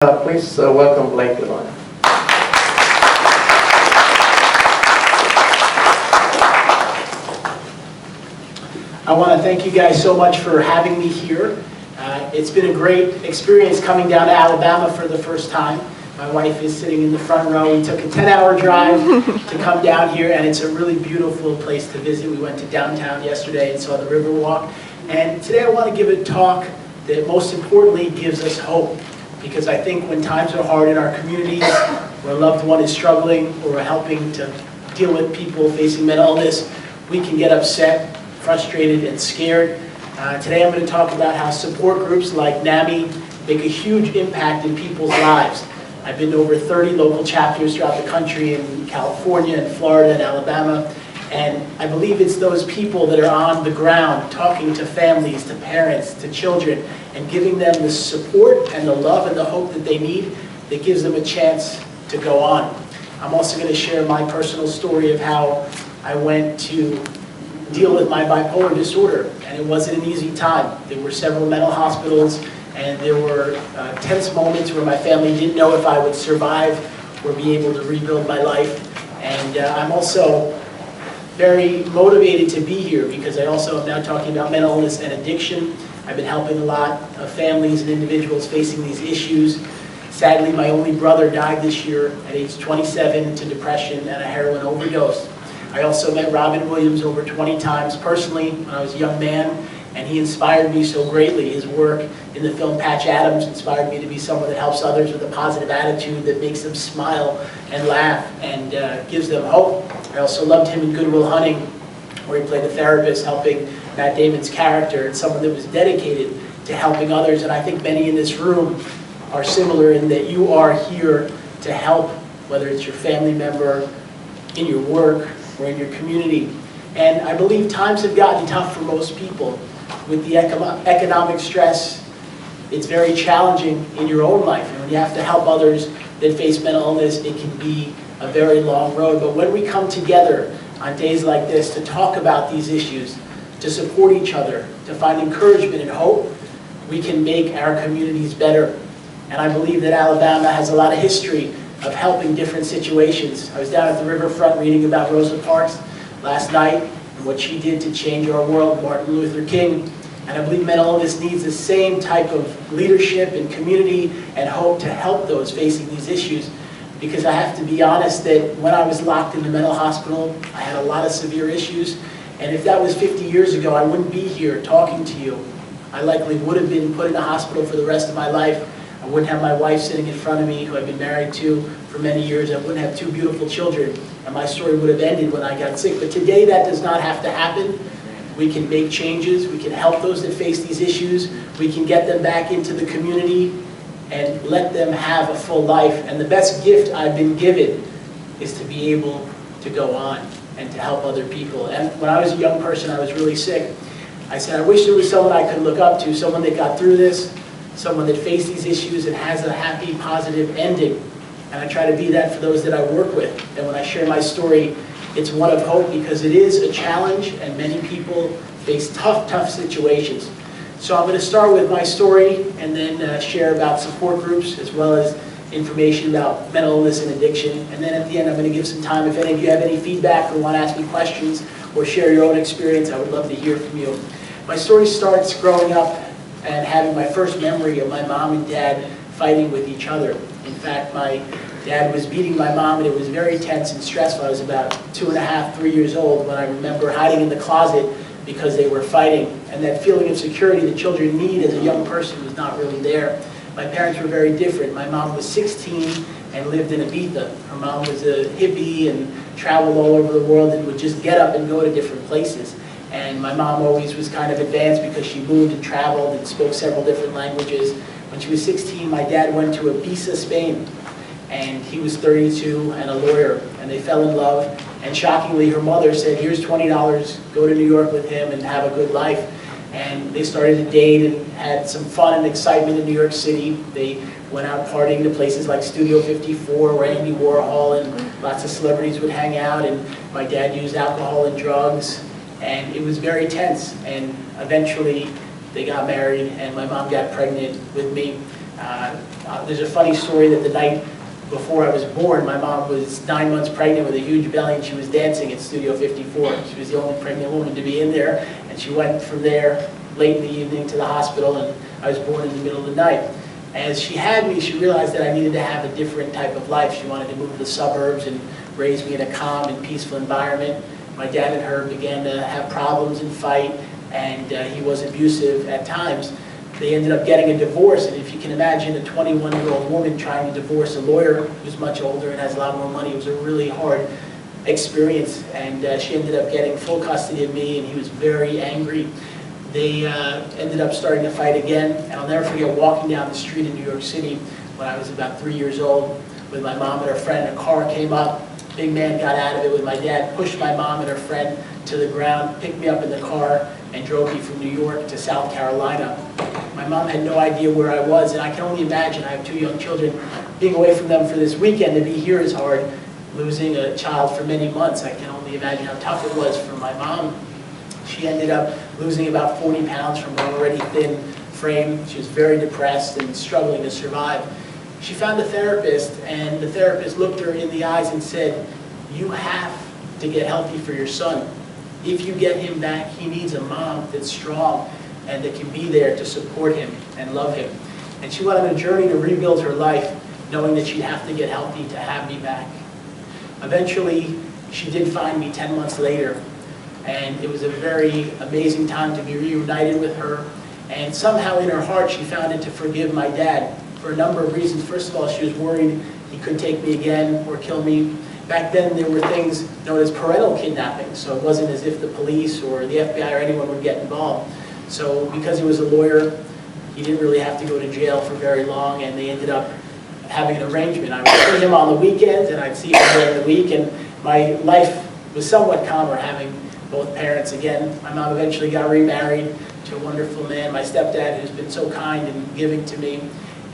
Please welcome LeVine. I want to thank you guys so much for having me here. It's been a great experience coming down to Alabama for the first time. My wife is sitting in the front row. We took a 10-hour drive to come down here, and it's a really beautiful place to visit. We went to downtown yesterday and saw the Riverwalk. And today I want to give a talk that most importantly gives us hope. Because I think when times are hard in our communities, where a loved one is struggling, or we're helping to deal with people facing mental illness, we can get upset, frustrated, and scared. Today I'm going to talk about how support groups like NAMI make a huge impact in people's lives. I've been to over 30 local chapters throughout the country in California and Florida and Alabama, and I believe it's those people that are on the ground talking to families, to parents, to children, and giving them the support and the love and the hope that they need that gives them a chance to go on. I'm also going to share my personal story of how I went to deal with my bipolar disorder, and it wasn't an easy time. There were several mental hospitals, and there were tense moments where my family didn't know if I would survive or be able to rebuild my life. And I'm also very motivated to be here because I also am now talking about mental illness and addiction. I've been helping a lot of families and individuals facing these issues. Sadly, my only brother died this year at age 27 to depression and a heroin overdose. I also met Robin Williams over 20 times personally when I was a young man, and he inspired me so greatly. His work in the film Patch Adams inspired me to be someone that helps others with a positive attitude that makes them smile and laugh and gives them hope. I also loved him in Good Will Hunting, where he played a therapist helping Matt Damon's character, and someone that was dedicated to helping others. And I think many in this room are similar in that you are here to help, whether it's your family member, in your work, or in your community. And I believe times have gotten tough for most people. With the economic stress, it's very challenging in your own life. And when you have to help others that face mental illness, it can be a very long road. But when we come together on days like this to talk about these issues, to support each other, to find encouragement and hope, we can make our communities better. And I believe that Alabama has a lot of history of helping different situations. I was down at the riverfront reading about Rosa Parks last night and what she did to change our world, Martin Luther King. And I believe mental illness needs the same type of leadership and community and hope to help those facing these issues. Because I have to be honest that when I was locked in the mental hospital, I had a lot of severe issues. And if that was 50 years ago, I wouldn't be here talking to you. I likely would have been put in a hospital for the rest of my life. I wouldn't have my wife sitting in front of me, who I've been married to for many years. I wouldn't have two beautiful children. And my story would have ended when I got sick. But today, that does not have to happen. We can make changes. We can help those that face these issues. We can get them back into the community and let them have a full life. And the best gift I've been given is to be able to go on and to help other people. And when I was a young person, I was really sick. I said, I wish there was someone I could look up to, someone that got through this, someone that faced these issues and has a happy, positive ending. And I try to be that for those that I work with. And when I share my story, it's one of hope because it is a challenge and many people face tough, tough situations. So I'm going to start with my story and then share about support groups as well as information about mental illness and addiction. And then at the end, I'm going to give some time. If any of you have any feedback or want to ask me questions or share your own experience, I would love to hear from you. My story starts growing up and having my first memory of my mom and dad fighting with each other. In fact, my dad was beating my mom, and it was very tense and stressful. I was about 2.5, 3 years old when I remember hiding in the closet because they were fighting. And that feeling of security that children need as a young person was not really there. My parents were very different. My mom was 16 and lived in Ibiza. Her mom was a hippie and traveled all over the world and would just get up and go to different places. And my mom always was kind of advanced because she moved and traveled and spoke several different languages. When she was 16, my dad went to Ibiza, Spain. And he was 32 and a lawyer, and they fell in love. And shockingly, her mother said, here's $20, go to New York with him and have a good life. And they started to date and had some fun and excitement in New York City. They went out partying to places like Studio 54, where Andy Warhol and lots of celebrities would hang out. And my dad used alcohol and drugs, and it was very tense. And eventually, they got married, and my mom got pregnant with me. There's a funny story that the night before I was born, my mom was 9 months pregnant with a huge belly, and she was dancing at Studio 54. She was the only pregnant woman to be in there, and she went from there late in the evening to the hospital, and I was born in the middle of the night. As she had me, she realized that I needed to have a different type of life. She wanted to move to the suburbs and raise me in a calm and peaceful environment. My dad and her began to have problems and fight, and he was abusive at times. They ended up getting a divorce, and if you can imagine a 21-year-old woman trying to divorce a lawyer who's much older and has a lot more money, it was a really hard experience, and she ended up getting full custody of me, and he was very angry. They ended up starting to fight again, and I'll never forget walking down the street in New York City when I was about 3 years old with my mom and her friend. A car came up, big man got out of it with my dad, pushed my mom and her friend to the ground, picked me up in the car, and drove me from New York to South Carolina. My mom had no idea where I was, and I can only imagine, I have 2 young children, being away from them for this weekend. To be here is hard. Losing a child for many months, I can only imagine how tough it was for my mom. She ended up losing about 40 pounds from an already thin frame. She was very depressed and struggling to survive. She found a therapist, and the therapist looked her in the eyes and said, "You have to get healthy for your son. If you get him back, he needs a mom that's strong and that can be there to support him and love him." And she went on a journey to rebuild her life, knowing that she'd have to get healthy to have me back. Eventually, she did find me 10 months later, and it was a very amazing time to be reunited with her. And somehow in her heart, she found it to forgive my dad for a number of reasons. First of all, she was worried he could take me again or kill me. Back then, there were things known as parental kidnapping, so it wasn't as if the police or the FBI or anyone would get involved. So because he was a lawyer, he didn't really have to go to jail for very long, and they ended up having an arrangement. I would see him on the weekends, and I'd see him during the week, and my life was somewhat calmer having both parents again. My mom eventually got remarried to a wonderful man, my stepdad, who's been so kind and giving to me,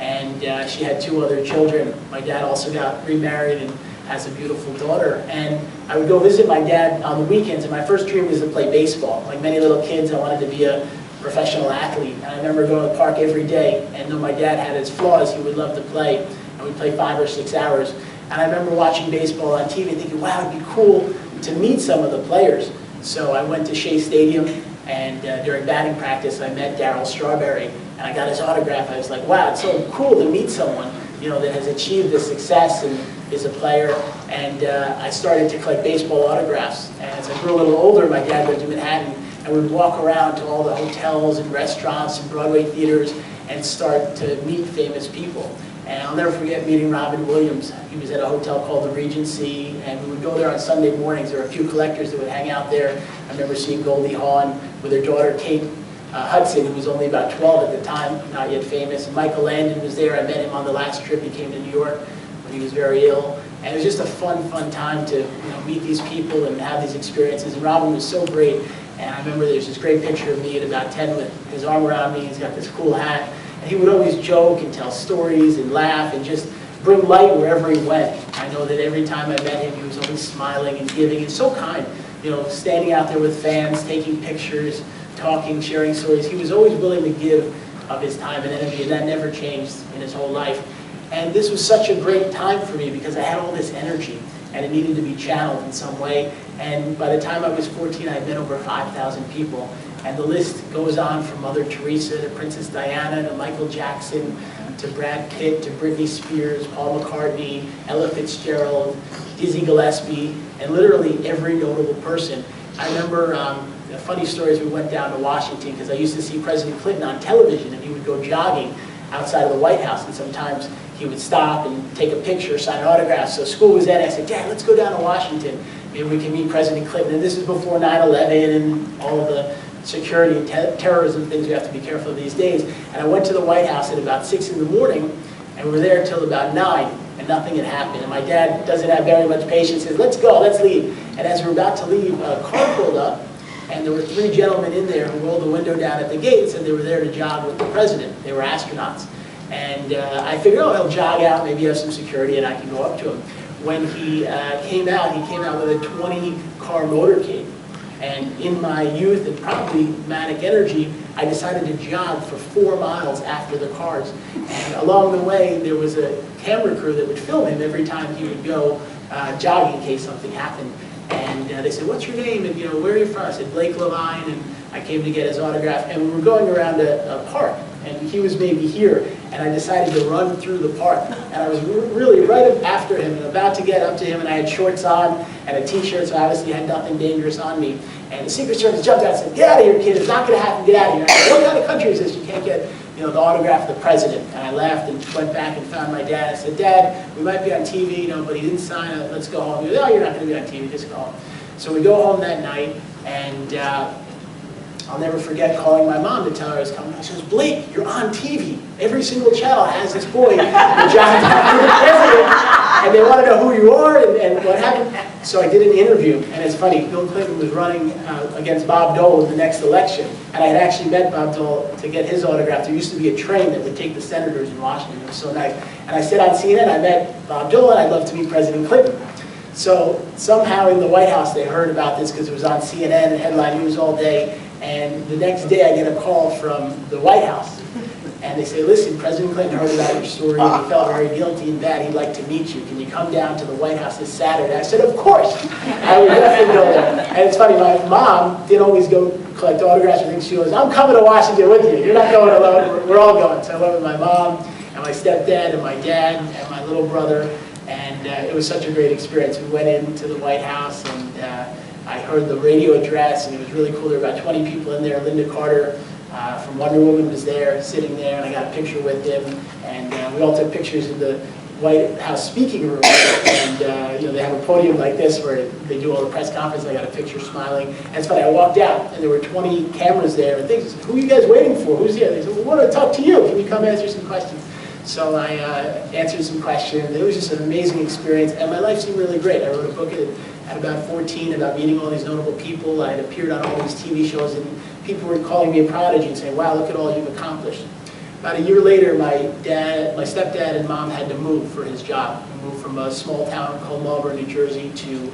and she had 2 other children. My dad also got remarried and has a beautiful daughter. And I would go visit my dad on the weekends, and my first dream was to play baseball. Like many little kids, I wanted to be a professional athlete. And I remember going to the park every day, and though my dad had his flaws, he would love to play, and we'd play 5 or 6 hours. And I remember watching baseball on TV and thinking, wow, it'd be cool to meet some of the players. So I went to Shea Stadium, and during batting practice, I met Darryl Strawberry, and I got his autograph. I was like, wow, it's so cool to meet someone, you know, that has achieved this success and is a player. And I started to collect baseball autographs. And as I grew a little older, my dad lived in Manhattan, and we'd walk around to all the hotels and restaurants and Broadway theaters and start to meet famous people. And I'll never forget meeting Robin Williams. He was at a hotel called the Regency, and we would go there on Sunday mornings. There were a few collectors that would hang out there. I remember seeing Goldie Hawn with her daughter, Kate Hudson, who was only about 12 at the time, not yet famous. And Michael Landon was there. I met him on the last trip he came to New York when he was very ill. And it was just a fun time to meet these people and have these experiences. And Robin was so great. And I remember there's this great picture of me at about 10 with his arm around me. He's got this cool hat. And he would always joke and tell stories and laugh and just bring light wherever he went. I know that every time I met him, he was always smiling and giving and so kind. You know, standing out there with fans, taking pictures, talking, sharing stories. He was always willing to give of his time and energy, and that never changed in his whole life. And this was such a great time for me because I had all this energy, and it needed to be channeled in some way. And by the time I was 14, I had met over 5,000 people. And the list goes on from Mother Teresa to Princess Diana to Michael Jackson to Brad Pitt to Britney Spears, Paul McCartney, Ella Fitzgerald, Dizzy Gillespie, and literally every notable person. I remember a funny story as we went down to Washington, because I used to see President Clinton on television, and he would go jogging outside of the White House, and sometimes he would stop and take a picture, sign an autograph. So school was ending. I said, Dad, let's go down to Washington. Maybe we can meet President Clinton. And this is before 9/11 and all of the security and terrorism things we have to be careful of these days. And I went to the White House at about 6 in the morning, and we were there till about 9, and nothing had happened. And my dad doesn't have very much patience. He says, let's go, let's leave. And as we were about to leave, a car pulled up, and there were 3 gentlemen in there who rolled the window down at the gate and said they were there to jog with the president. They were astronauts. And I figured, oh, he'll jog out, maybe have some security, and I can go up to him. When he came out with a 20-car motorcade. And in my youth and probably manic energy, I decided to jog for 4 miles after the cars. And along the way, there was a camera crew that would film him every time he would go jogging in case something happened. And they said, "What's your name? And where are you from?" I said, "Blake LeVine." And I came to get his autograph. And we were going around a park. And he was maybe here. And I decided to run through the park. And I was really right up after him and about to get up to him. And I had shorts on and a t-shirt, so I obviously had nothing dangerous on me. And the Secret Service jumped out and said, "Get out of here, kid. It's not going to happen. Get out of here." I said, "What kind of country is this? You can't get the autograph of the president." And I laughed and went back and found my dad. I said, "Dad, we might be on TV, but he didn't sign it. Let's go home." He goes, "Oh, you're not going to be on TV. Just go home." So we go home that night, and I'll never forget calling my mom to tell her I was coming. She goes, "Blake, you're on TV. Every single channel has this boy, John, the president, and they want to know who you are and what happened." So I did an interview, and it's funny, Bill Clinton was running against Bob Dole in the next election, and I had actually met Bob Dole to get his autograph. There used to be a train that would take the senators in Washington. It was so nice. And I said on CNN, I met Bob Dole, and I'd love to meet President Clinton. So somehow in the White House, they heard about this because it was on CNN and headline news all day. And the next day, I get a call from the White House. And they say, "Listen, President Clinton heard about your story, and he felt very guilty and bad. He'd like to meet you. Can you come down to the White House this Saturday?" I said, "Of course." I would definitely go there. And it's funny, my mom didn't always go collect autographs or things. She goes, "I'm coming to Washington with you. You're not going alone. We're all going." So I went with my mom and my stepdad and my dad and my little brother. And it was such a great experience. We went into the White House, and I heard the radio address, and it was really cool. There were about 20 people in there. Linda Carter from Wonder Woman was there, sitting there, and I got a picture with him. And we all took pictures in the White House speaking room. And they have a podium like this where they do all the press conference. I got a picture smiling. And it's funny, I walked out, and there were 20 cameras there and things. I said, "Who are you guys waiting for? Who's here?" They said, "We want to talk to you. Can you come answer some questions?" So I answered some questions. It was just an amazing experience, and my life seemed really great. I wrote a book at about 14 about meeting all these notable people. I had appeared on all these TV shows, and people were calling me a prodigy and saying, "Wow, look at all you've accomplished." About a year later, my stepdad and mom had to move for his job. We moved from a small town called Marlborough, New Jersey, to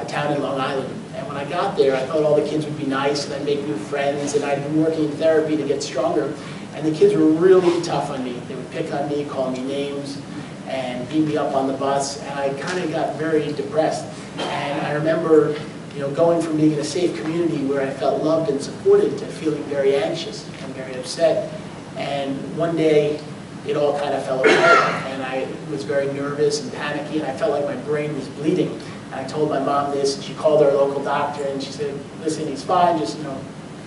a town in Long Island. And when I got there, I thought all the kids would be nice, and I'd make new friends, and I'd been working in therapy to get stronger. And the kids were really tough on me. They would pick on me, call me names, and beat me up on the bus. And I kind of got very depressed. And I remember, going from being in a safe community where I felt loved and supported to feeling very anxious and very upset. And one day, it all kind of fell apart. And I was very nervous and panicky, and I felt like my brain was bleeding. And I told my mom this, and she called our local doctor, and she said, "Listen, he's fine. Just,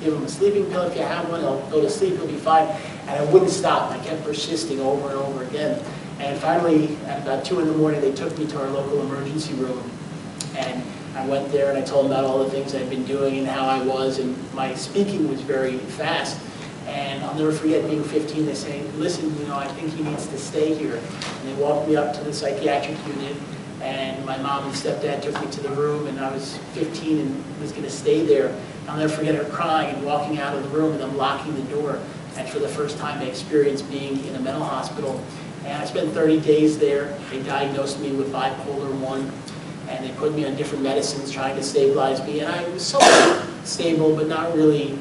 give him a sleeping pill if you have one. He'll go to sleep. He'll be fine." And I wouldn't stop. I kept persisting over and over again. And finally, at about 2 in the morning, they took me to our local emergency room. And I went there, and I told them about all the things I'd been doing and how I was. And my speaking was very fast. And I'll never forget being 15. They say, "Listen, I think he needs to stay here." And they walked me up to the psychiatric unit. And my mom and stepdad took me to the room. And I was 15 and was going to stay there. I'll never forget her crying and walking out of the room and them locking the door. And for the first time, I experienced being in a mental hospital. And I spent 30 days there. They diagnosed me with bipolar 1. And they put me on different medicines trying to stabilize me. And I was somewhat stable, but not really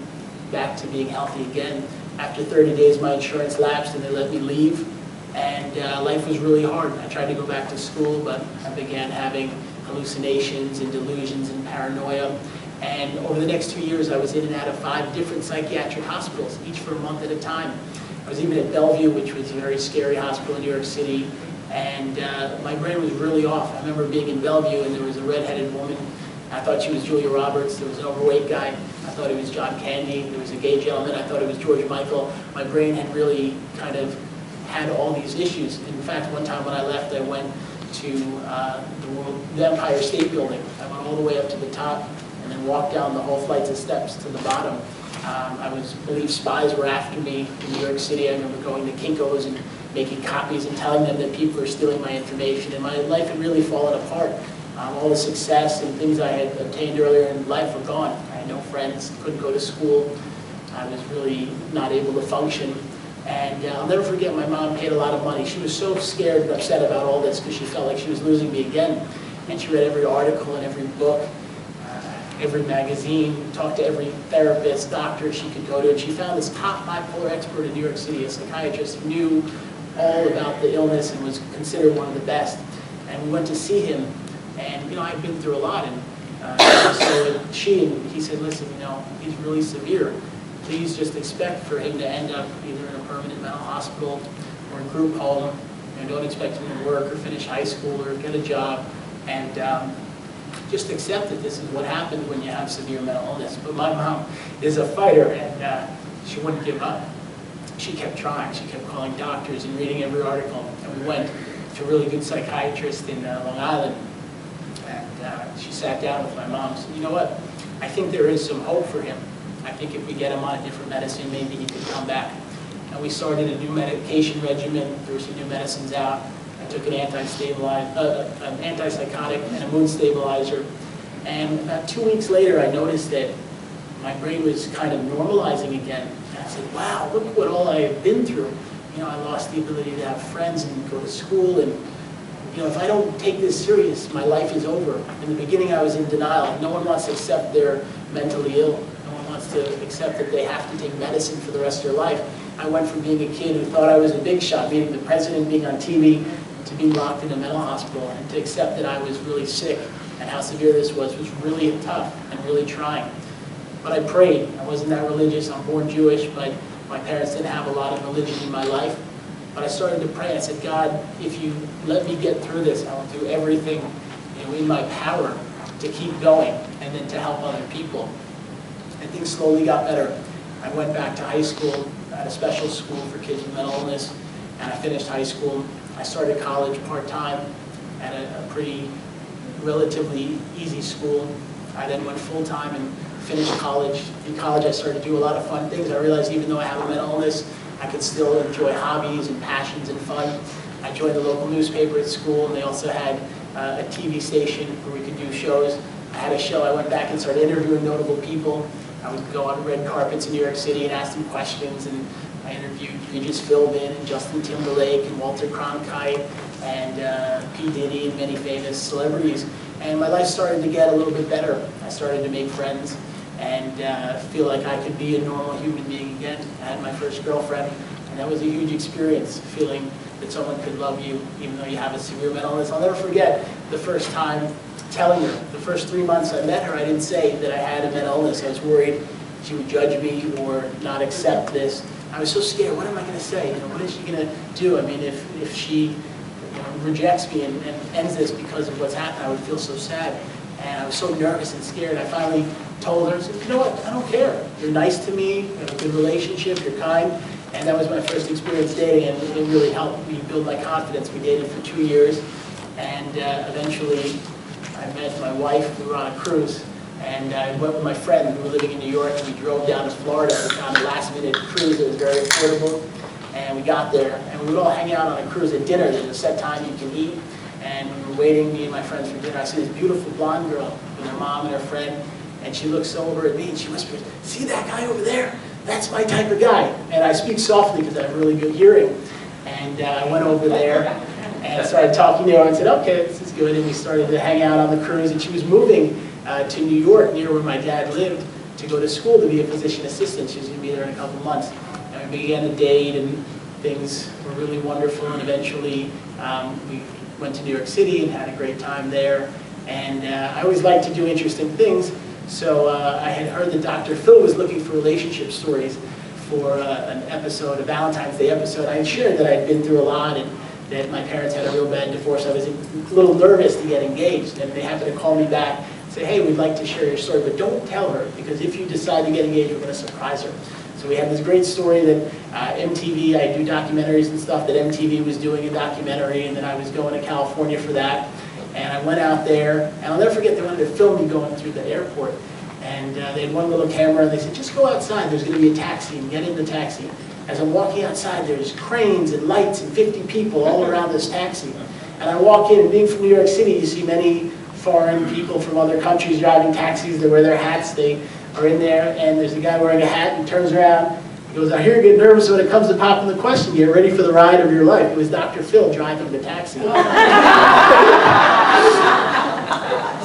back to being healthy again. After 30 days, my insurance lapsed and they let me leave. And life was really hard. I tried to go back to school, but I began having hallucinations and delusions and paranoia. And over the next 2 years, I was in and out of 5 different psychiatric hospitals, each for a month at a time. I was even at Bellevue, which was a very scary hospital in New York City, and my brain was really off. I remember being in Bellevue, and there was a redheaded woman. I thought she was Julia Roberts. There was an overweight guy. I thought he was John Candy. There was a gay gentleman. I thought it was George Michael. My brain had really kind of had all these issues. In fact, one time when I left, I went to the Empire State Building. I went all the way up to the top, and then walked down the whole flights of steps to the bottom. I believe spies were after me in New York City. I remember going to Kinko's and making copies and telling them that people were stealing my information, and my life had really fallen apart. All the success and things I had obtained earlier in life were gone. I had no friends, couldn't go to school. I was really not able to function. And I'll never forget, my mom paid a lot of money. She was so scared and upset about all this because she felt like she was losing me again. And she read every article and every book. every magazine, talked to every therapist, doctor she could go to, and she found this top bipolar expert in New York City, a psychiatrist who knew all about the illness and was considered one of the best. And we went to see him, and I'd been through a lot, and so he said, listen, he's really severe. Please just expect for him to end up either in a permanent mental hospital or in group home. Don't expect him to work or finish high school or get a job, and just accept that this is what happens when you have severe mental illness. But my mom is a fighter, and she wouldn't give up. She kept trying. She kept calling doctors and reading every article. And we went to a really good psychiatrist in Long Island, and she sat down with my mom and said, you know what, I think there is some hope for him. I think if we get him on a different medicine, maybe he could come back. And we started a new medication regimen. There were some new medicines out. I took an antipsychotic and a mood stabilizer. And about 2 weeks later, I noticed that my brain was kind of normalizing again. And I said, wow, look what all I have been through. I lost the ability to have friends and go to school. And if I don't take this serious, my life is over. In the beginning, I was in denial. No one wants to accept they're mentally ill. No one wants to accept that they have to take medicine for the rest of their life. I went from being a kid who thought I was a big shot, meeting the president, being on TV, to being locked in a mental hospital, and to accept that I was really sick and how severe this was really tough and really trying. But I prayed. I wasn't that religious. I'm born Jewish, but my parents didn't have a lot of religion in my life. But I started to pray. I said, God, if you let me get through this, I will do everything in my power to keep going and then to help other people. And things slowly got better. I went back to high school at a special school for kids with mental illness, and I finished high school. I started college part-time at a pretty relatively easy school. I then went full-time and finished college. In college, I started to do a lot of fun things. I realized even though I have a mental illness, I could still enjoy hobbies and passions and fun. I joined the local newspaper at school, and they also had a TV station where we could do shows. I had a show. I went back and started interviewing notable people. I would go on red carpets in New York City and ask them questions, and I interviewed Regis Philbin and Justin Timberlake and Walter Cronkite and P. Diddy and many famous celebrities. And my life started to get a little bit better. I started to make friends and feel like I could be a normal human being again. I had my first girlfriend, and that was a huge experience, feeling that someone could love you even though you have a severe mental illness. I'll never forget the first time telling her. The first 3 months I met her, I didn't say that I had a mental illness. I was worried she would judge me or not accept this. I was so scared. What am I going to say? What is she going to do? I mean, if she rejects me and ends this because of what's happened, I would feel so sad. And I was so nervous and scared. I finally told her, I said, you know what? I don't care. You're nice to me. We have a good relationship. You're kind. And that was my first experience dating, and it really helped me build my confidence. We dated for 2 years, and eventually I met my wife. We were on a cruise, and I went with my friend. We were living in New York, and we drove down to Florida. We found a last-minute cruise that was very affordable, and we got there, and we would all hang out on a cruise at dinner. There's a set time you can eat, and we were waiting, me and my friends, for dinner. I see this beautiful blonde girl with her mom and her friend, and she looks over at me, and she whispers, "See that guy over there? That's my type of guy." And I speak softly because I have really good hearing. And I went over there and started talking to her and said, okay, this is good. And we started to hang out on the cruise. And she was moving to New York, near where my dad lived, to go to school to be a physician assistant. She was going to be there in a couple months. And we began to date, and things were really wonderful. And eventually we went to New York City and had a great time there. And I always like to do interesting things. So I had heard that Dr. Phil was looking for relationship stories for an episode, a Valentine's Day episode. I had shared that I had been through a lot and that my parents had a real bad divorce. I was a little nervous to get engaged, and they happened to call me back and say, hey, we'd like to share your story, but don't tell her, because if you decide to get engaged, we're going to surprise her. So we had this great story that MTV, I do documentaries and stuff, that MTV was doing a documentary, and then I was going to California for that. And I went out there, and I'll never forget, they wanted to film me going through the airport. And they had one little camera, and they said, just go outside, there's going to be a taxi, and get in the taxi. As I'm walking outside, there's cranes and lights and 50 people all around this taxi. And I walk in, and being from New York City, you see many foreign people from other countries driving taxis. They wear their hats, they are in there, and there's a guy wearing a hat, and he turns around, he goes, I hear you get nervous when it comes to popping the question, get ready for the ride of your life. It was Dr. Phil driving the taxi.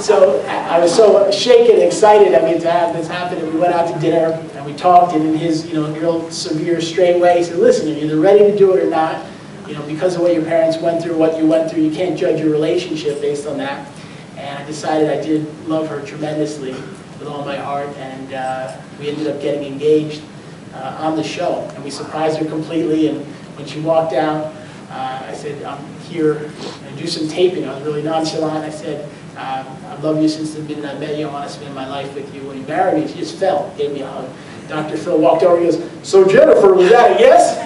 So I was so shaken, excited, I mean, to have this happen, and we went out to dinner, and we talked, and in his, real severe, straight way, he said, listen, you're either ready to do it or not. Because of what your parents went through, what you went through, you can't judge your relationship based on that. And I decided I did love her tremendously with all my heart, and we ended up getting engaged on the show. And we surprised her completely, and when she walked out, I said, I'm here and do some taping. I was really nonchalant. I said, I've loved you since the minute I met you. I want to spend my life with you. When he married me, she just fell, gave me a hug. Dr. Phil walked over and goes, so Jennifer, was that a yes?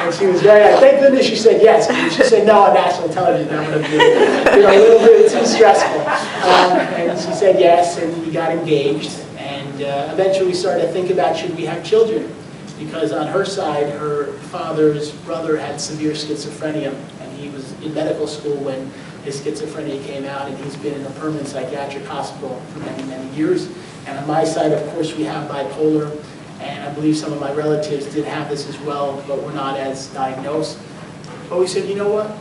And she was very, thank goodness she said yes. And she said no on national television. That would have been a little bit too stressful. And she said yes, and we got engaged. And eventually we started to think about, should we have children? Because on her side, her father's brother had severe schizophrenia, and he was in medical school when his schizophrenia came out, and he's been in a permanent psychiatric hospital for many, many years. And on my side, of course, we have bipolar, and I believe some of my relatives did have this as well, but were not as diagnosed. But we said, you know what?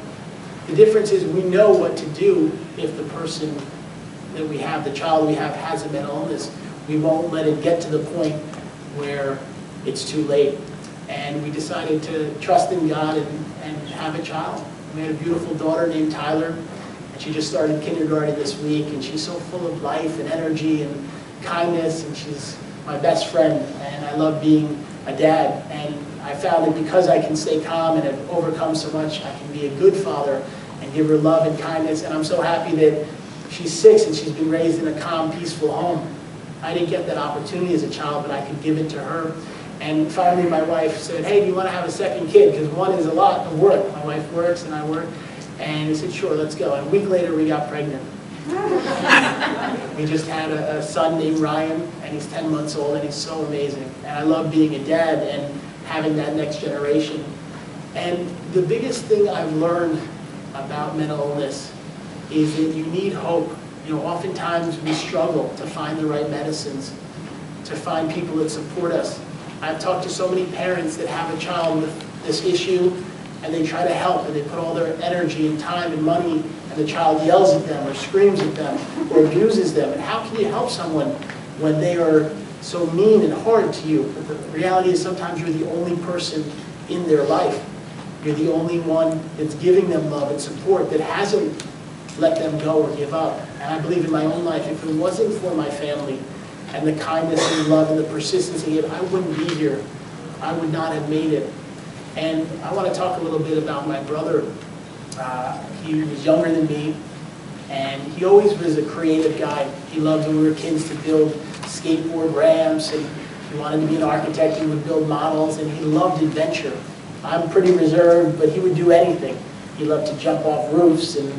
The difference is we know what to do if the person that we have, the child we have, has a mental illness. We won't let it get to the point where it's too late. And we decided to trust in God and have a child. We had a beautiful daughter named Tyler, and she just started kindergarten this week, and she's so full of life and energy and kindness, and she's my best friend, and I love being a dad. And I found that because I can stay calm and have overcome so much, I can be a good father and give her love and kindness. And I'm so happy that she's 6 and she's been raised in a calm, peaceful home. I didn't get that opportunity as a child, but I could give it to her. And finally my wife said, hey, do you want to have a second kid? Because one is a lot of work. My wife works and I work. And he said, sure, let's go. And a week later we got pregnant. We just had a son named Ryan, and he's 10 months old, and he's so amazing. And I love being a dad and having that next generation. And the biggest thing I've learned about mental illness is that you need hope. Oftentimes we struggle to find the right medicines, to find people that support us. I've talked to so many parents that have a child with this issue, and they try to help, and they put all their energy and time and money, and the child yells at them or screams at them or abuses them. And how can you help someone when they are so mean and hard to you? But the reality is sometimes you're the only person in their life. You're the only one that's giving them love and support, that hasn't let them go or give up. And I believe in my own life, if it wasn't for my family and the kindness and love and the persistency, I wouldn't be here. I would not have made it. And I want to talk a little bit about my brother. He was younger than me, and he always was a creative guy. He loved, when we were kids, to build skateboard ramps, and he wanted to be an architect. He would build models, and he loved adventure. I'm pretty reserved, but he would do anything. He loved to jump off roofs and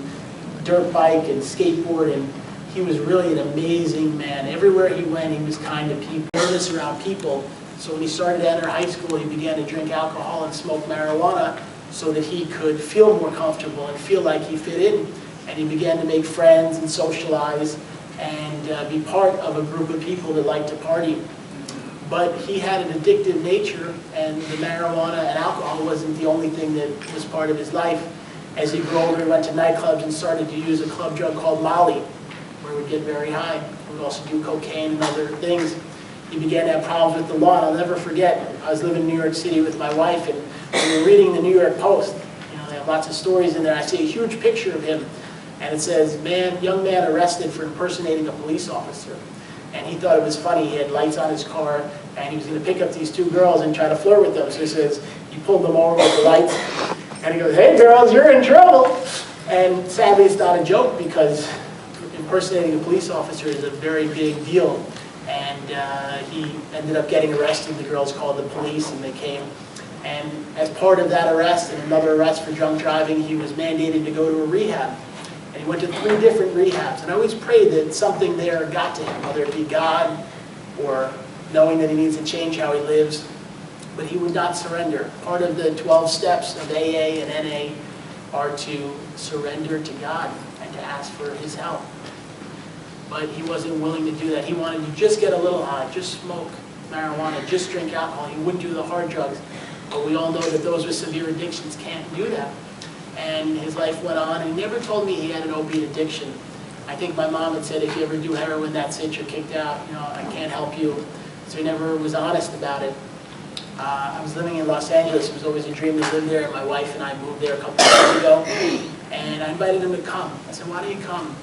dirt bike and skateboard, and he was really an amazing man. Everywhere he went, he was kind to people, nervous around people. So when he started to enter high school, he began to drink alcohol and smoke marijuana so that he could feel more comfortable and feel like he fit in. And he began to make friends and socialize and be part of a group of people that liked to party. But he had an addictive nature, and the marijuana and alcohol wasn't the only thing that was part of his life. As he grew older, he went to nightclubs and started to use a club drug called Molly, where we'd get very high. We'd also do cocaine and other things. He began to have problems with the law, and I'll never forget, I was living in New York City with my wife, and we were reading the New York Post. They have lots of stories in there. I see a huge picture of him, and it says, young man arrested for impersonating a police officer. And he thought it was funny. He had lights on his car, and he was going to pick up these 2 girls and try to flirt with them. So he says, he pulled them over with the lights, and he goes, hey girls, you're in trouble. And sadly, it's not a joke, because impersonating a police officer is a very big deal. And he ended up getting arrested. The girls called the police, and they came. And as part of that arrest and another arrest for drunk driving, he was mandated to go to a rehab. And he went to 3 different rehabs. And I always prayed that something there got to him, whether it be God or knowing that he needs to change how he lives. But he would not surrender. Part of the 12 steps of AA and NA are to surrender to God and to ask for his help. But he wasn't willing to do that. He wanted to just get a little high, just smoke marijuana, just drink alcohol. He wouldn't do the hard drugs. But we all know that those with severe addictions can't do that. And and his life went on, and he never told me he had an opiate addiction. I think my mom had said, if you ever do heroin, that's it, you're kicked out, I can't help you. So he never was honest about it. I was living in Los Angeles. It was always a dream to live there, and my wife and I moved there a couple of years ago, and I invited him to come. I said, why don't you come?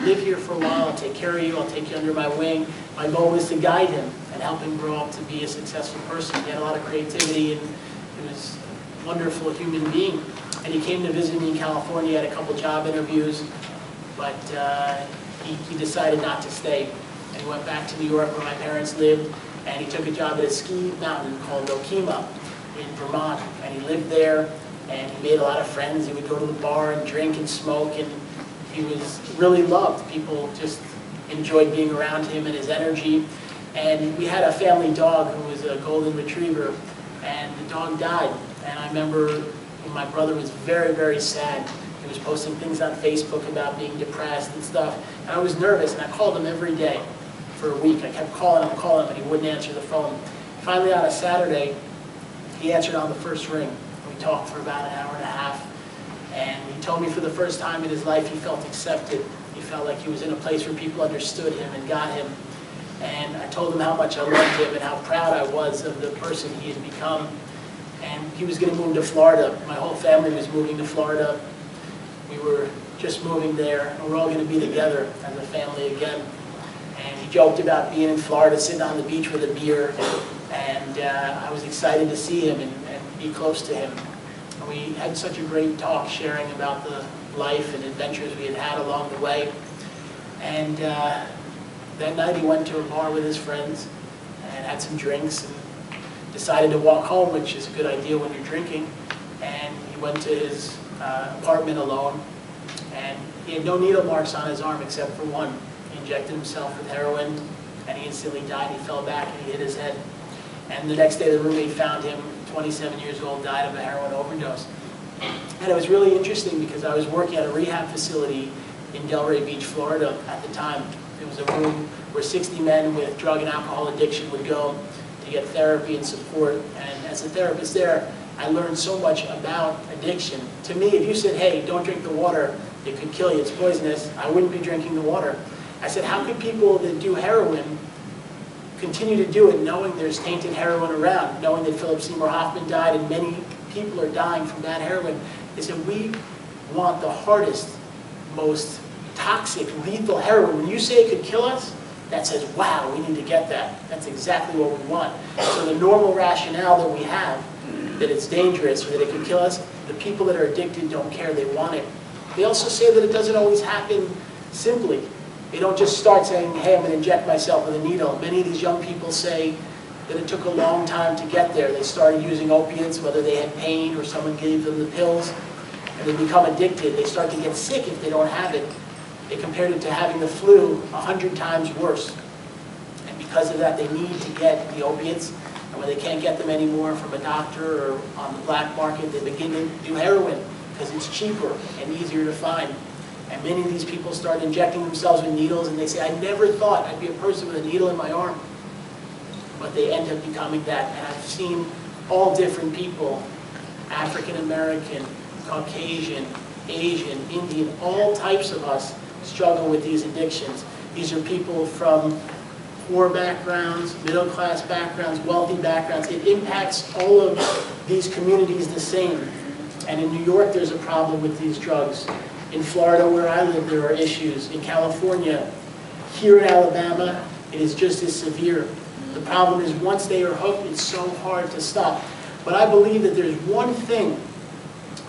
Live here for a while, I'll take care of you, I'll take you under my wing. My goal was to guide him and help him grow up to be a successful person. He had a lot of creativity, and he was a wonderful human being. And he came to visit me in California, had a couple job interviews, but he decided not to stay. And he went back to New York where my parents lived, and he took a job at a ski mountain called Okima in Vermont. And he lived there, and he made a lot of friends. He would go to the bar and drink and smoke, and he was really loved. People just enjoyed being around him and his energy. And we had a family dog who was a golden retriever, and the dog died. And I remember my brother was very, very sad. He was posting things on Facebook about being depressed and stuff. And I was nervous, and I called him every day for a week. I kept calling him, and he wouldn't answer the phone. Finally, on a Saturday, he answered on the first ring. We talked for about an hour and a half. And he told me for the first time in his life he felt accepted. He felt like he was in a place where people understood him and got him. And I told him how much I loved him and how proud I was of the person he had become. And he was going to move to Florida. My whole family was moving to Florida. We were just moving there, and we're all going to be together as a family again. And he joked about being in Florida, sitting on the beach with a beer. And I was excited to see him and be close to him. We had such a great talk sharing about the life and adventures we had had along the way. And that night he went to a bar with his friends and had some drinks and decided to walk home, which is a good idea when you're drinking. And he went to his apartment alone, and he had no needle marks on his arm except for one. He injected himself with heroin, and he instantly died. He fell back and he hit his head. And the next day the roommate found him, 27 years old, died of a heroin overdose. And it was really interesting because I was working at a rehab facility in Delray Beach, Florida at the time. It was a room where 60 men with drug and alcohol addiction would go to get therapy and support. And as a therapist there, I learned so much about addiction. To me, if you said, hey, don't drink the water, it could kill you, it's poisonous, I wouldn't be drinking the water. I said, how could people that do heroin continue to do it knowing there's tainted heroin around, knowing that Philip Seymour Hoffman died and many people are dying from bad heroin? They said, we want the hardest, most toxic, lethal heroin. When you say it could kill us, that says, wow, we need to get that. That's exactly what we want. So the normal rationale that we have, that it's dangerous or that it could kill us, the people that are addicted don't care, they want it. They also say that it doesn't always happen simply. They don't just start saying, hey, I'm going to inject myself with a needle. Many of these young people say that it took a long time to get there. They started using opiates, whether they had pain or someone gave them the pills, and they become addicted. They start to get sick if they don't have it. They compared it to having the flu 100 times worse. And because of that, they need to get the opiates. And when they can't get them anymore from a doctor or on the black market, they begin to do heroin because it's cheaper and easier to find. And many of these people start injecting themselves with needles, and they say, I never thought I'd be a person with a needle in my arm. But they end up becoming that. And I've seen all different people, African American, Caucasian, Asian, Indian, all types of us struggle with these addictions. These are people from poor backgrounds, middle class backgrounds, wealthy backgrounds. It impacts all of these communities the same. And in New York, there's a problem with these drugs. In Florida, where I live, there are issues. In California, here in Alabama, it is just as severe. The problem is once they are hooked, it's so hard to stop. But I believe that there's one thing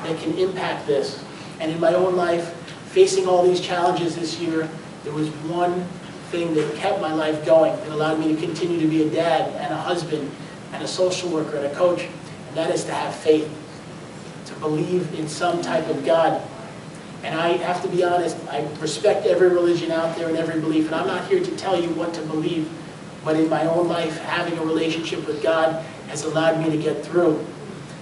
that can impact this. And in my own life, facing all these challenges this year, there was one thing that kept my life going and allowed me to continue to be a dad and a husband and a social worker and a coach, and that is to have faith, to believe in some type of God. And I have to be honest, I respect every religion out there and every belief, and I'm not here to tell you what to believe, but in my own life, having a relationship with God has allowed me to get through.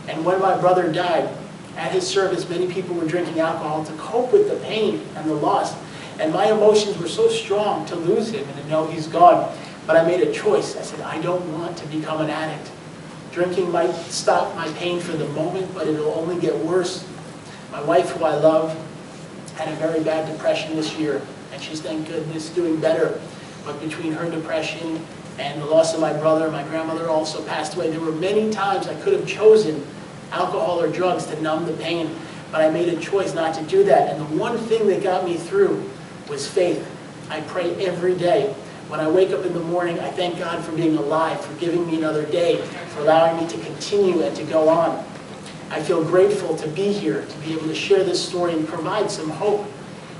And when my brother died, at his service, many people were drinking alcohol to cope with the pain and the loss. And my emotions were so strong to lose him and to know he's gone. But I made a choice. I said, I don't want to become an addict. Drinking might stop my pain for the moment, but it'll only get worse. My wife, who I love, had a very bad depression this year, and she's, thank goodness, doing better. But between her depression and the loss of my brother, my grandmother also passed away. There were many times I could have chosen alcohol or drugs to numb the pain, but I made a choice not to do that. And the one thing that got me through was faith. I pray every day. When I wake up in the morning, I thank God for being alive, for giving me another day, for allowing me to continue and to go on. I feel grateful to be here, to be able to share this story and provide some hope.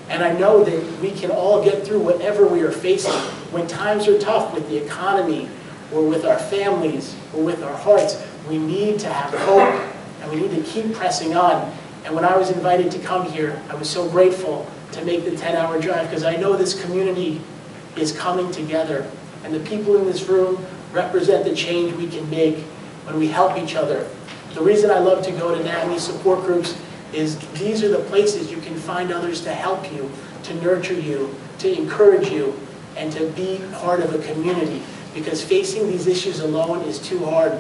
And I know that we can all get through whatever we are facing. When times are tough with the economy, or with our families, or with our hearts, we need to have hope, and we need to keep pressing on. And when I was invited to come here, I was so grateful to make the 10-hour drive, because I know this community is coming together, and the people in this room represent the change we can make when we help each other. The reason I love to go to NAMI support groups is these are the places you can find others to help you, to nurture you, to encourage you, and to be part of a community. Because facing these issues alone is too hard.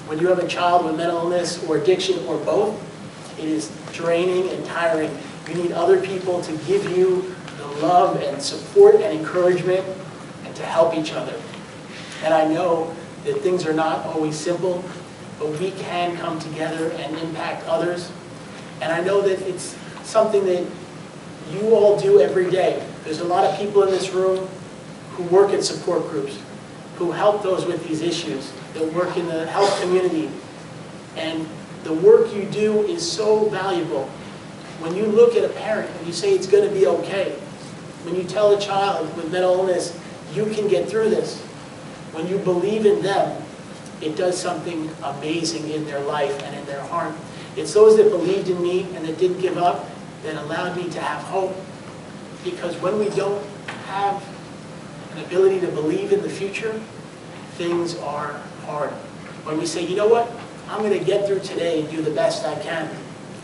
When you have a child with mental illness or addiction or both, it is draining and tiring. You need other people to give you the love and support and encouragement and to help each other. And I know that things are not always simple, but we can come together and impact others. And I know that it's something that you all do every day. There's a lot of people in this room who work at support groups, who help those with these issues, that work in the health community. And the work you do is so valuable. When you look at a parent and you say it's going to be okay, when you tell a child with mental illness, you can get through this, when you believe in them, it does something amazing in their life and in their heart. It's those that believed in me and that didn't give up that allowed me to have hope. Because when we don't have an ability to believe in the future, things are hard. When we say, you know what, I'm going to get through today and do the best I can.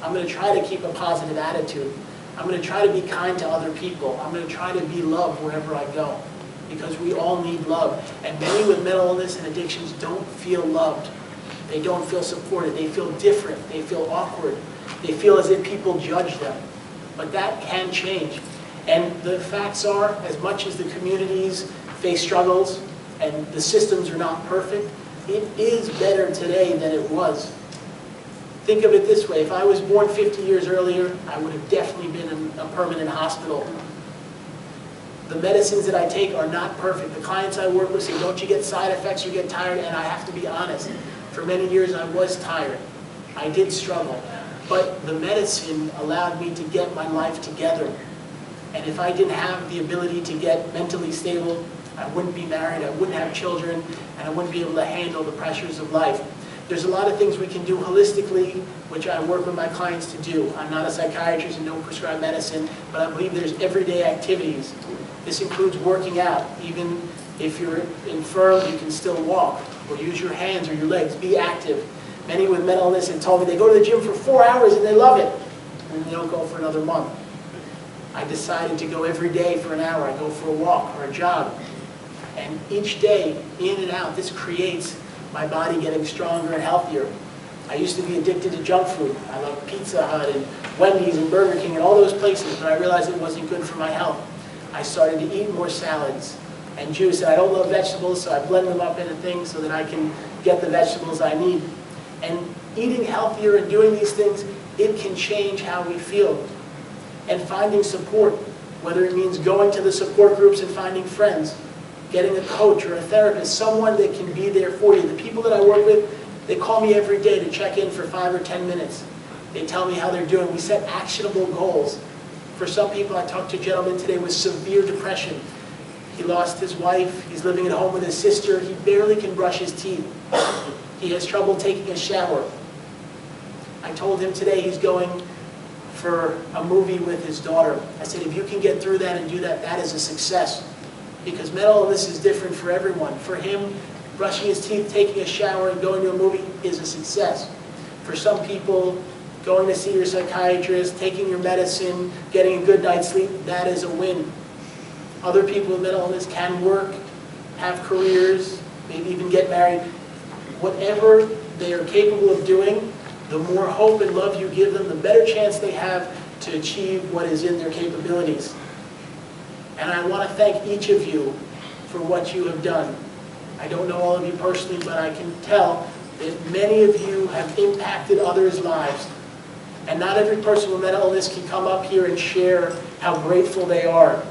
I'm going to try to keep a positive attitude. I'm going to try to be kind to other people. I'm going to try to be loved wherever I go. Because we all need love. And many with mental illness and addictions don't feel loved. They don't feel supported. They feel different. They feel awkward. They feel as if people judge them. But that can change. And the facts are, as much as the communities face struggles and the systems are not perfect, it is better today than it was. Think of it this way. If I was born 50 years earlier, I would have definitely been in a permanent hospital. The medicines that I take are not perfect. The clients I work with say, don't you get side effects, you get tired, and I have to be honest. For many years I was tired. I did struggle. But the medicine allowed me to get my life together. And if I didn't have the ability to get mentally stable, I wouldn't be married, I wouldn't have children, and I wouldn't be able to handle the pressures of life. There's a lot of things we can do holistically, which I work with my clients to do. I'm not a psychiatrist and don't prescribe medicine, but I believe there's everyday activities. This includes working out. Even if you're infirm, you can still walk, or use your hands or your legs, be active. Many with mental illness have told me they go to the gym for 4 hours and they love it, and they don't go for another month. I decided to go every day for an hour. I go for a walk or a jog. And each day, in and out, this creates my body getting stronger and healthier. I used to be addicted to junk food. I love Pizza Hut and Wendy's and Burger King and all those places, but I realized it wasn't good for my health. I started to eat more salads and juice, and I don't love vegetables, so I blend them up into things so that I can get the vegetables I need. And eating healthier and doing these things, it can change how we feel. And finding support, whether it means going to the support groups and finding friends, getting a coach or a therapist, someone that can be there for you. The people that I work with, they call me every day to check in for 5 or 10 minutes. They tell me how they're doing. We set actionable goals. For some people, I talked to a gentleman today with severe depression. He lost his wife. He's living at home with his sister. He barely can brush his teeth. He has trouble taking a shower. I told him today he's going for a movie with his daughter. I said, if you can get through that and do that, that is a success. Because mental illness is different for everyone. For him, brushing his teeth, taking a shower, and going to a movie is a success. For some people, going to see your psychiatrist, taking your medicine, getting a good night's sleep, that is a win. Other people with mental illness can work, have careers, maybe even get married. Whatever they are capable of doing, the more hope and love you give them, the better chance they have to achieve what is in their capabilities. And I want to thank each of you for what you have done. I don't know all of you personally, but I can tell that many of you have impacted others' lives. And not every person with mental illness can come up here and share how grateful they are,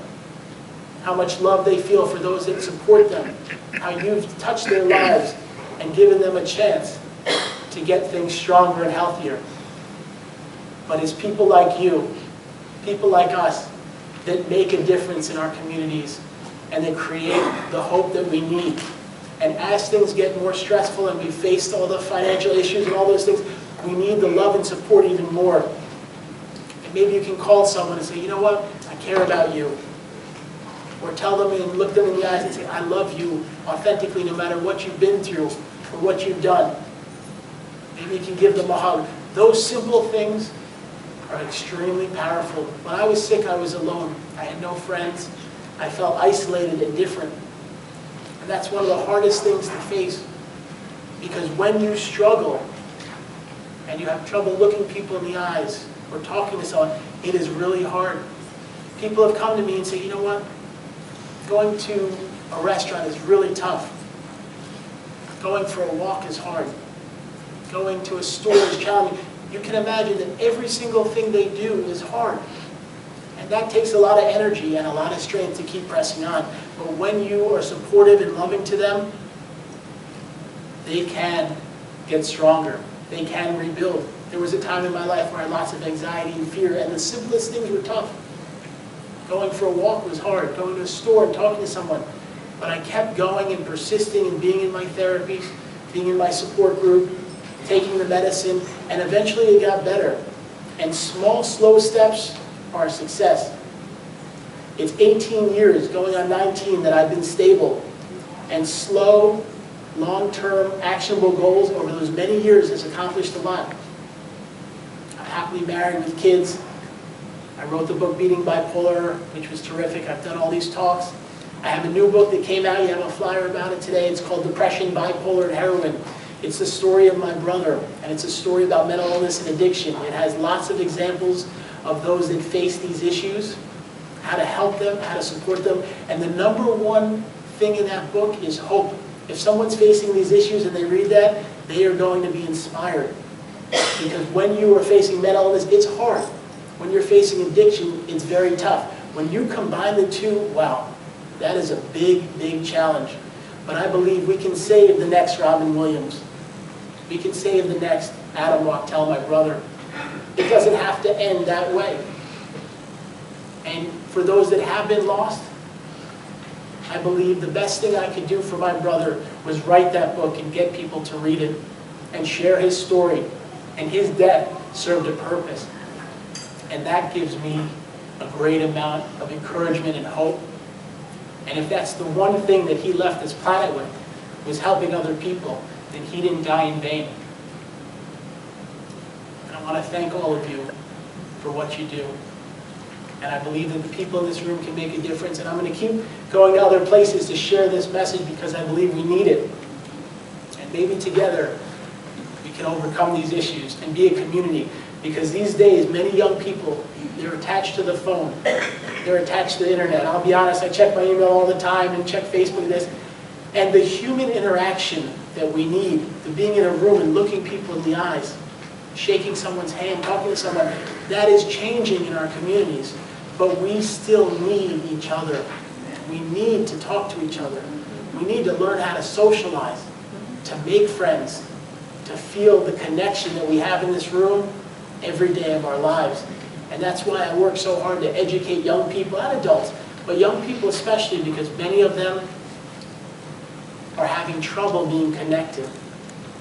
how much love they feel for those that support them, how you've touched their lives and given them a chance to get things stronger and healthier. But it's people like you, people like us, that make a difference in our communities and that create the hope that we need. And as things get more stressful and we face all the financial issues and all those things, we need the love and support even more. And maybe you can call someone and say, you know what, I care about you. Or tell them and look them in the eyes and say, I love you authentically no matter what you've been through or what you've done. Maybe you can give them a hug. Those simple things are extremely powerful. When I was sick, I was alone. I had no friends. I felt isolated and different. And that's one of the hardest things to face. Because when you struggle and you have trouble looking people in the eyes or talking to someone, it is really hard. People have come to me and say, you know what? Going to a restaurant is really tough. Going for a walk is hard. Going to a store is challenging. You can imagine that every single thing they do is hard. And that takes a lot of energy and a lot of strength to keep pressing on. But when you are supportive and loving to them, they can get stronger. They can rebuild. There was a time in my life where I had lots of anxiety and fear, and the simplest things were tough. Going for a walk was hard. Going to a store and talking to someone. But I kept going and persisting and being in my therapies, being in my support group, taking the medicine, and eventually it got better. And small, slow steps are a success. It's 18 years, going on 19, that I've been stable. And slow, long-term, actionable goals over those many years has accomplished a lot. I'm happily married with kids. I wrote the book Beating Bipolar, which was terrific. I've done all these talks. I have a new book that came out. You have a flyer about it today. It's called Depression, Bipolar, and Heroin. It's the story of my brother, and it's a story about mental illness and addiction. It has lots of examples of those that face these issues, how to help them, how to support them. And the number one thing in that book is hope. If someone's facing these issues and they read that, they are going to be inspired. Because when you are facing mental illness, it's hard. When you're facing addiction, it's very tough. When you combine the two, wow, that is a big, big challenge. But I believe we can save the next Robin Williams. We can save the next Adam Wachtell, my brother. It doesn't have to end that way. And for those that have been lost, I believe the best thing I could do for my brother was write that book and get people to read it and share his story. And his death served a purpose. And that gives me a great amount of encouragement and hope. And if that's the one thing that he left this planet with, was helping other people, then he didn't die in vain. And I want to thank all of you for what you do. And I believe that the people in this room can make a difference. And I'm going to keep going to other places to share this message because I believe we need it. And maybe together we can overcome these issues and be a community. Because these days, many young people, they're attached to the phone. They're attached to the internet. I'll be honest, I check my email all the time and check Facebook and this. And the human interaction that we need, the being in a room and looking people in the eyes, shaking someone's hand, talking to someone, that is changing in our communities. But we still need each other. We need to talk to each other. We need to learn how to socialize, to make friends, to feel the connection that we have in this room every day of our lives. And that's why I work so hard to educate young people, not adults, but young people especially, because many of them are having trouble being connected,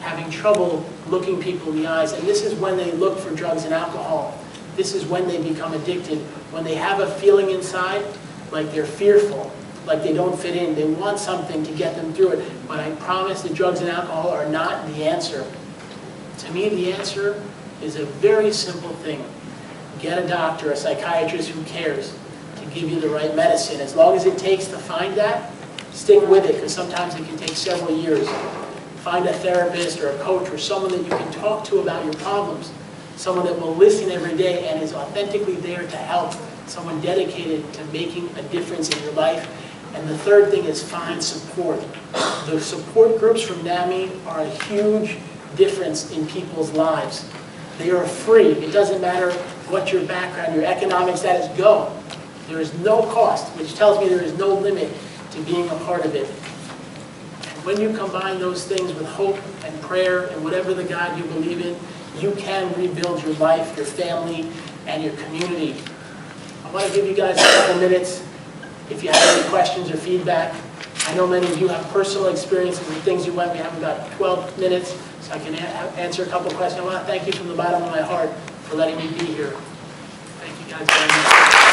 having trouble looking people in the eyes. And this is when they look for drugs and alcohol. This is when they become addicted. When they have a feeling inside like they're fearful, like they don't fit in, they want something to get them through it. But I promise that drugs and alcohol are not the answer. To me, the answer is a very simple thing. Get a doctor, a psychiatrist who cares to give you the right medicine. As long as it takes to find that, stick with it, because sometimes it can take several years. find a therapist or a coach or someone that you can talk to about your problems, someone that will listen every day and is authentically there to help, someone dedicated to making a difference in your life. And the third thing is find support. The support groups from NAMI are a huge difference in people's lives. They are free. It doesn't matter what your background, your economic status, go. There is no cost, which tells me there is no limit to being a part of it. And when you combine those things with hope and prayer and whatever the God you believe in, you can rebuild your life, your family, and your community. I want to give you guys a couple minutes if you have any questions or feedback. I know many of you have personal experiences with things you went. We have about 12 minutes, so I can answer a couple questions. I want to thank you from the bottom of my heart for letting me be here. Thank you guys very much.